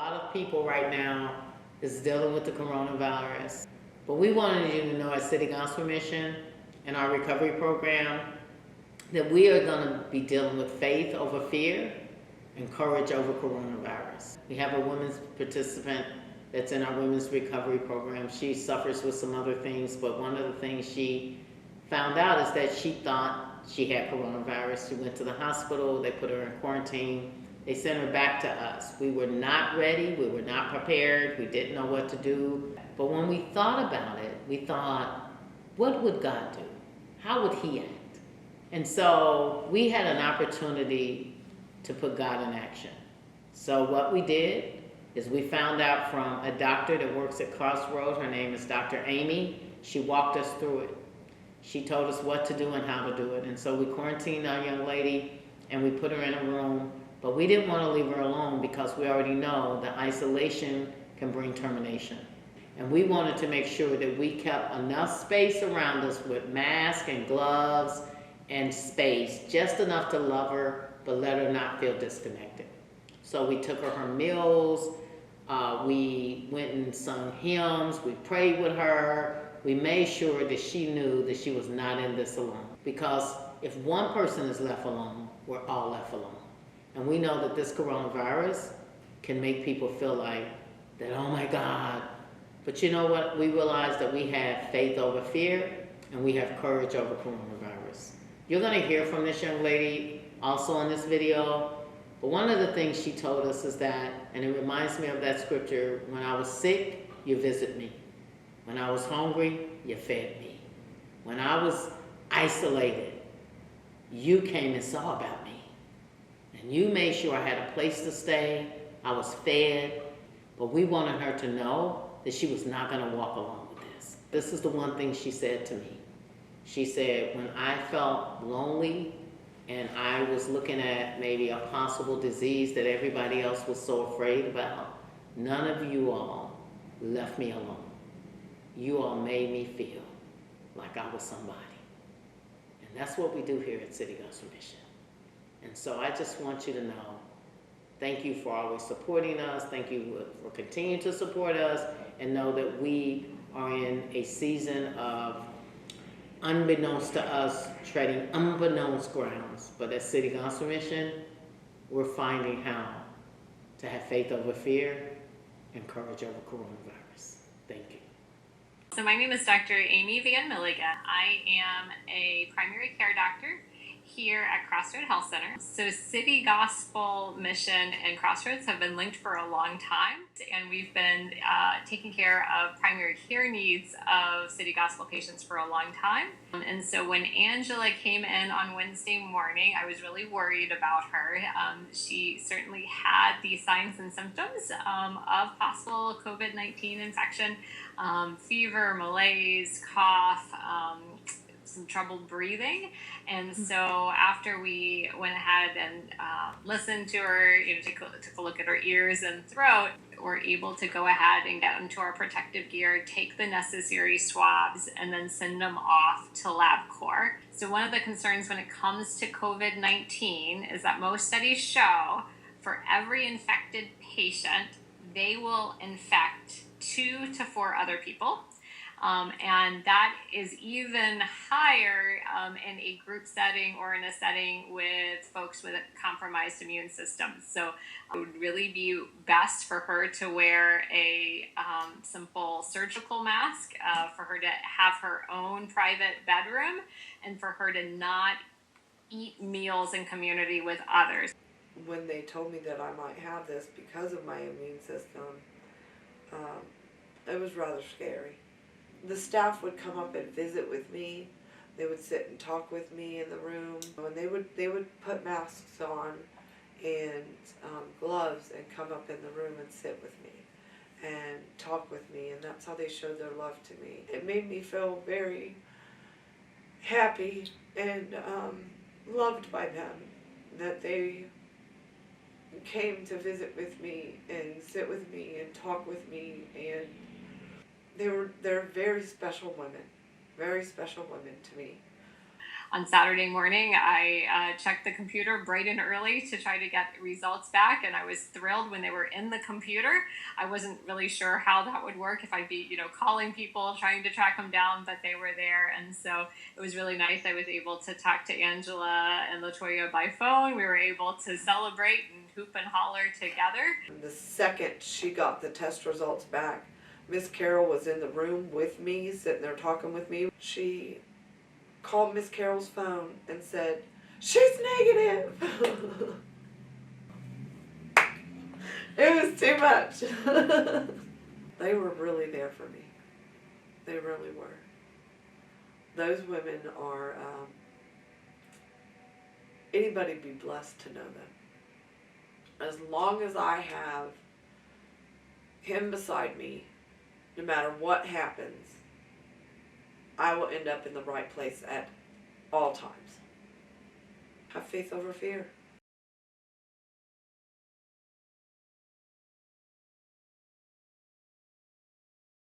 lot of people right now is dealing with the coronavirus. But we wanted you to know at City Gospel Mission and our recovery program that we are going to be dealing with faith over fear and courage over coronavirus. We have a women's participant that's in our women's recovery program. She suffers with some other things, but one of the things she found out is that she thought she had coronavirus. She went to the hospital, they put her in quarantine, they sent her back to us. We were not ready, we were not prepared, we didn't know what to do. But when we thought about it, we thought, what would God do? How would He act? And so we had an opportunity to put God in action. So what we did is we found out from a doctor that works at Crossroad. Her name is Dr. Amy. She walked us through it. She told us what to do and how to do it. And so we quarantined our young lady and we put her in a room, but we didn't want to leave her alone because we already know that isolation can bring termination. And we wanted to make sure that we kept enough space around us with masks and gloves and space, just enough to love her, but let her not feel disconnected. So we took her meals, we went and sung hymns, we prayed with her, we made sure that she knew that she was not in this alone. Because if one person is left alone, we're all left alone. And we know that this coronavirus can make people feel like that, oh my God. But you know what? We realize that we have faith over fear and we have courage over coronavirus. You're going to hear from this young lady also in this video. But one of the things she told us is that, and it reminds me of that scripture, when I was sick, you visit me. When I was hungry, you fed me. When I was isolated, you came and saw about me. And you made sure I had a place to stay. I was fed. But we wanted her to know that she was not going to walk alone with this. This is the one thing she said to me. She said, when I felt lonely and I was looking at maybe a possible disease that everybody else was so afraid about, none of you all left me alone. You all made me feel like I was somebody. And that's what we do here at City Gospel Mission. And so I just want you to know, thank you for always supporting us. Thank you for continuing to support us, and know that we are in a season of, unbeknownst to us, treading unbeknownst grounds. But at City Gospel Mission, we're finding how to have faith over fear and courage over coronavirus. Thank you. So my name is Dr. Amy Van Milligan. I am a primary care doctor here at Crossroad Health Center. So City Gospel Mission and Crossroads have been linked for a long time, and we've been taking care of primary care needs of City Gospel patients for a long time. And so when Angela came in on Wednesday morning, I was really worried about her. She certainly had the signs and symptoms of possible COVID-19 infection, fever, malaise, cough, some trouble breathing. And so after we went ahead and listened to her, took a look at her ears and throat, we're able to go ahead and get into our protective gear, take the necessary swabs, and then send them off to LabCorp. So one of the concerns when it comes to COVID-19 is that most studies show for every infected patient, they will infect 2 to 4 other people. And that is even higher in a group setting or in a setting with folks with a compromised immune system. So it would really be best for her to wear a simple surgical mask, for her to have her own private bedroom, and for her to not eat meals in community with others. When they told me that I might have this because of my immune system, it was rather scary. The staff would come up and visit with me. They would sit and talk with me in the room. And they would put masks on and gloves and come up in the room and sit with me and talk with me, and that's how they showed their love to me. It made me feel very happy and loved by them, that they came to visit with me and sit with me and talk with me, and they're very special women to me. On Saturday morning, I checked the computer bright and early to try to get the results back, and I was thrilled when they were in the computer. I wasn't really sure how that would work, if I'd be, calling people, trying to track them down, but they were there, and so it was really nice. I was able to talk to Angela and LaToya by phone. We were able to celebrate and hoop and holler together. The second she got the test results back, Miss Carol was in the room with me, sitting there talking with me. She called Miss Carol's phone and said, "She's negative." It was too much. They were really there for me. They really were. Those women are, anybody be blessed to know them. As long as I have him beside me, no matter what happens, I will end up in the right place at all times. Have faith over fear.